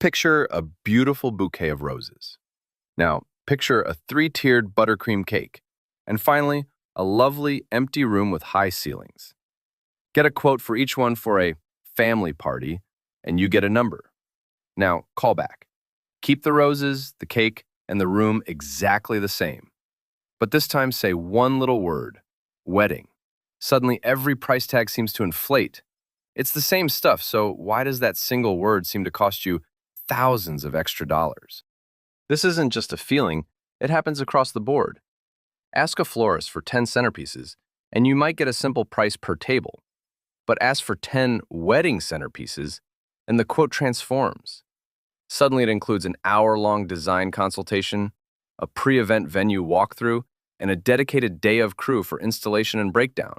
Picture a beautiful bouquet of roses. Now, picture a three-tiered buttercream cake. And finally, a lovely empty room with high ceilings. Get a quote for each one for a family party, and you get a number. Now, call back. Keep the roses, the cake, and the room exactly the same. But this time say one little word, wedding. Suddenly, every price tag seems to inflate. It's the same stuff, so why does that single word seem to cost you thousands of extra dollars? This isn't just a feeling, it happens across the board. Ask a florist for 10 centerpieces, and you might get a simple price per table. But ask for 10 wedding centerpieces, and the quote transforms. Suddenly it includes an hour-long design consultation, a pre-event venue walkthrough, and a dedicated day of crew for installation and breakdown.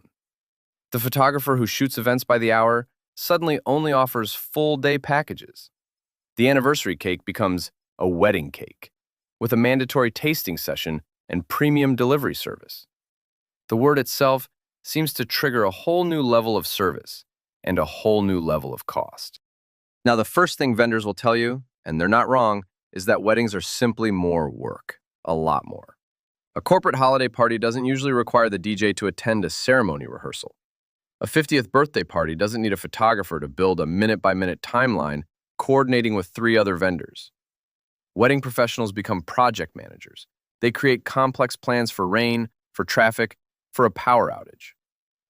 The photographer who shoots events by the hour suddenly only offers full-day packages. The anniversary cake becomes a wedding cake, with a mandatory tasting session and premium delivery service. The word itself seems to trigger a whole new level of service and a whole new level of cost. Now, the first thing vendors will tell you, and they're not wrong, is that weddings are simply more work, a lot more. A corporate holiday party doesn't usually require the DJ to attend a ceremony rehearsal. A 50th birthday party doesn't need a photographer to build a minute-by-minute timeline coordinating with 3 other vendors. Wedding professionals become project managers. They create complex plans for rain, for traffic, for a power outage.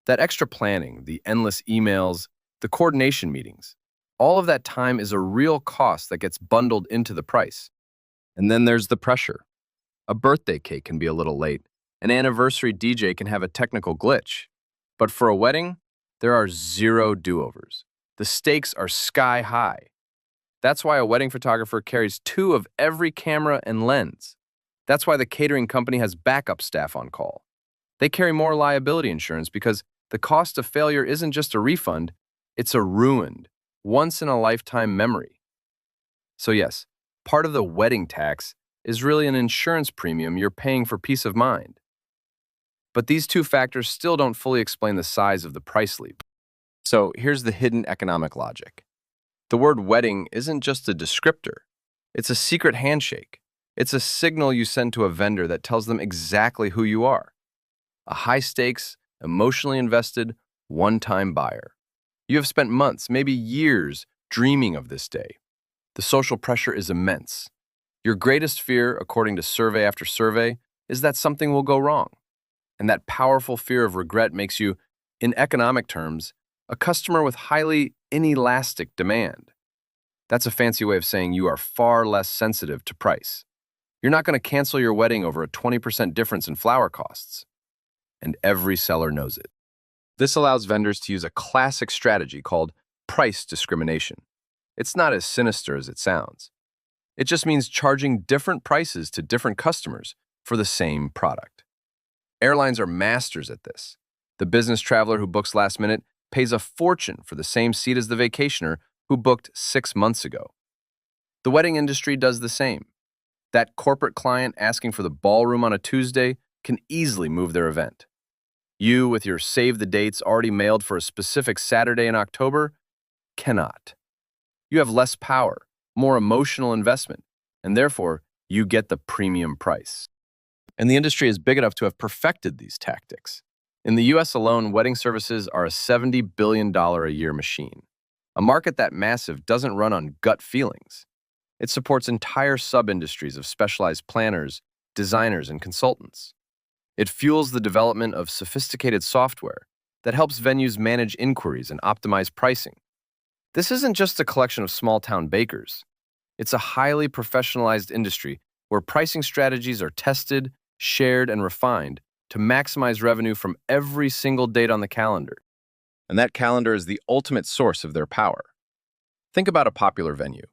That extra planning, the endless emails, the coordination meetings, all of that time is a real cost that gets bundled into the price. And then there's the pressure. A birthday cake can be a little late. An anniversary DJ can have a technical glitch. But for a wedding, there are 0 do-overs. The stakes are sky high. That's why a wedding photographer carries 2 of every camera and lens. That's why the catering company has backup staff on call. They carry more liability insurance because the cost of failure isn't just a refund, it's a ruined, once-in-a-lifetime memory. So yes, part of the wedding tax is really an insurance premium you're paying for peace of mind. But these 2 factors still don't fully explain the size of the price leap. So here's the hidden economic logic. The word wedding isn't just a descriptor. It's a secret handshake. It's a signal you send to a vendor that tells them exactly who you are. A high-stakes, emotionally invested, one-time buyer. You have spent months, maybe years, dreaming of this day. The social pressure is immense. Your greatest fear, according to survey after survey, is that something will go wrong. And that powerful fear of regret makes you, in economic terms, a customer with highly inelastic demand. That's a fancy way of saying you are far less sensitive to price. You're not going to cancel your wedding over a 20% difference in flower costs. And every seller knows it. This allows vendors to use a classic strategy called price discrimination. It's not as sinister as it sounds. It just means charging different prices to different customers for the same product. Airlines are masters at this. The business traveler who books last minute pays a fortune for the same seat as the vacationer who booked 6 months ago. The wedding industry does the same. That corporate client asking for the ballroom on a Tuesday can easily move their event. You, with your save the dates already mailed for a specific Saturday in October, cannot. You have less power, more emotional investment, and therefore you get the premium price. And the industry is big enough to have perfected these tactics. In the US alone, wedding services are a $70 billion a year machine. A market that massive doesn't run on gut feelings. It supports entire sub-industries of specialized planners, designers, and consultants. It fuels the development of sophisticated software that helps venues manage inquiries and optimize pricing. This isn't just a collection of small-town bakers. It's a highly professionalized industry where pricing strategies are tested, shared, and refined to maximize revenue from every single date on the calendar. And that calendar is the ultimate source of their power. Think about a popular venue.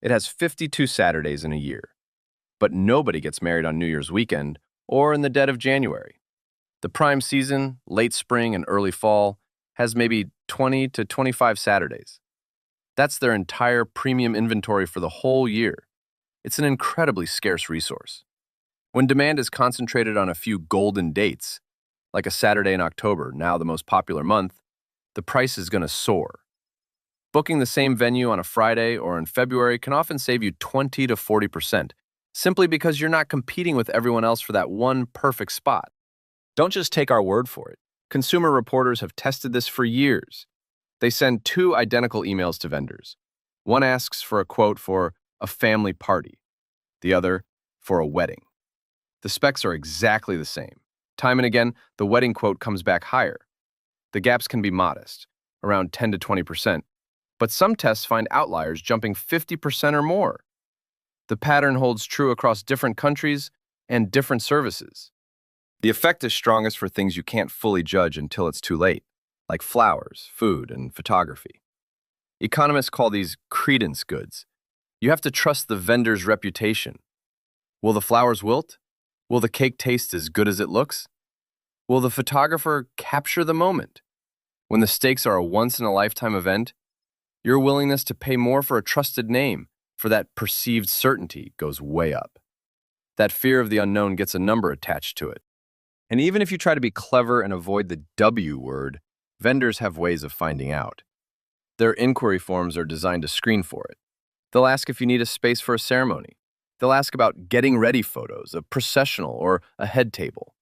It has 52 Saturdays in a year. But nobody gets married on New Year's weekend or in the dead of January. The prime season, late spring and early fall, has maybe 20 to 25 Saturdays. That's their entire premium inventory for the whole year. It's an incredibly scarce resource. When demand is concentrated on a few golden dates, like a Saturday in October, now the most popular month, the price is going to soar. Booking the same venue on a Friday or in February can often save you 20 to 40%, simply because you're not competing with everyone else for that one perfect spot. Don't just take our word for it. Consumer reporters have tested this for years. They send two identical emails to vendors. One asks for a quote for a family party, the other for a wedding. The specs are exactly the same. Time and again, the wedding quote comes back higher. The gaps can be modest, around 10 to 20%, but some tests find outliers jumping 50% or more. The pattern holds true across different countries and different services. The effect is strongest for things you can't fully judge until it's too late, like flowers, food, and photography. Economists call these credence goods. You have to trust the vendor's reputation. Will the flowers wilt? Will the cake taste as good as it looks? Will the photographer capture the moment? When the stakes are a once-in-a-lifetime event, your willingness to pay more for a trusted name, for that perceived certainty, goes way up. That fear of the unknown gets a number attached to it. And even if you try to be clever and avoid the W word, vendors have ways of finding out. Their inquiry forms are designed to screen for it. They'll ask if you need a space for a ceremony. They'll ask about getting ready photos, a processional, or a head table.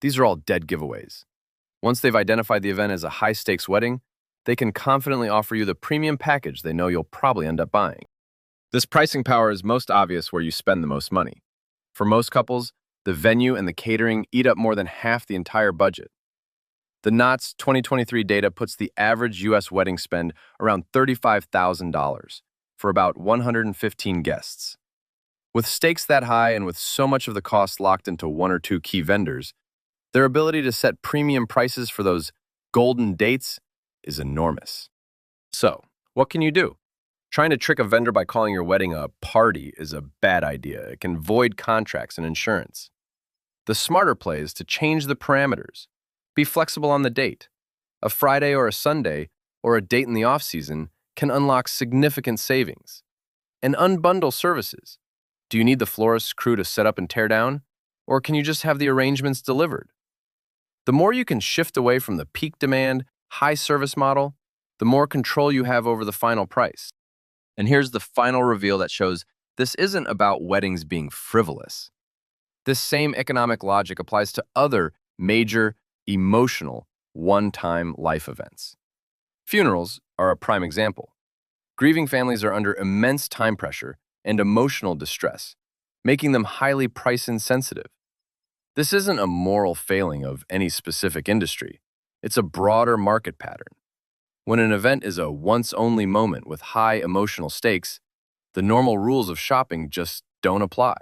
These are all dead giveaways. Once they've identified the event as a high-stakes wedding, they can confidently offer you the premium package they know you'll probably end up buying. This pricing power is most obvious where you spend the most money. For most couples, the venue and the catering eat up more than half the entire budget. The Knott's 2023 data puts the average U.S. wedding spend around $35,000 for about 115 guests. With stakes that high and with so much of the cost locked into one or two key vendors, their ability to set premium prices for those golden dates is enormous. So, what can you do? Trying to trick a vendor by calling your wedding a party is a bad idea. It can void contracts and insurance. The smarter play is to change the parameters. Be flexible on the date. A Friday or a Sunday or a date in the off-season can unlock significant savings. And unbundle services. Do you need the florist's crew to set up and tear down? Or can you just have the arrangements delivered? The more you can shift away from the peak demand, high service model, the more control you have over the final price. And here's the final reveal that shows this isn't about weddings being frivolous. This same economic logic applies to other major, emotional, one-time life events. Funerals are a prime example. Grieving families are under immense time pressure and emotional distress, making them highly price-insensitive. This isn't a moral failing of any specific industry. It's a broader market pattern. When an event is a once-only moment with high emotional stakes, the normal rules of shopping just don't apply.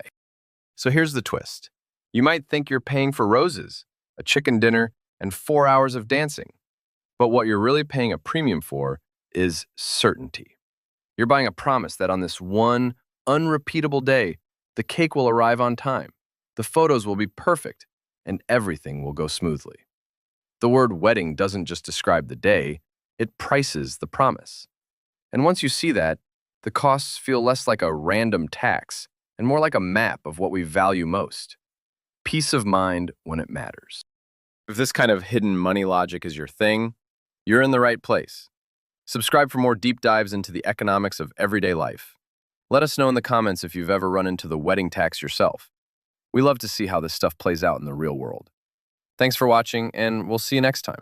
So here's the twist. You might think you're paying for roses, a chicken dinner, and 4 hours of dancing. But what you're really paying a premium for is certainty. You're buying a promise that on this one unrepeatable day, the cake will arrive on time, the photos will be perfect, and everything will go smoothly. The word wedding doesn't just describe the day, it prices the promise. And once you see that, the costs feel less like a random tax and more like a map of what we value most. Peace of mind when it matters. If this kind of hidden money logic is your thing, you're in the right place. Subscribe for more deep dives into the economics of everyday life. Let us know in the comments if you've ever run into the wedding tax yourself. We love to see how this stuff plays out in the real world. Thanks for watching, and we'll see you next time.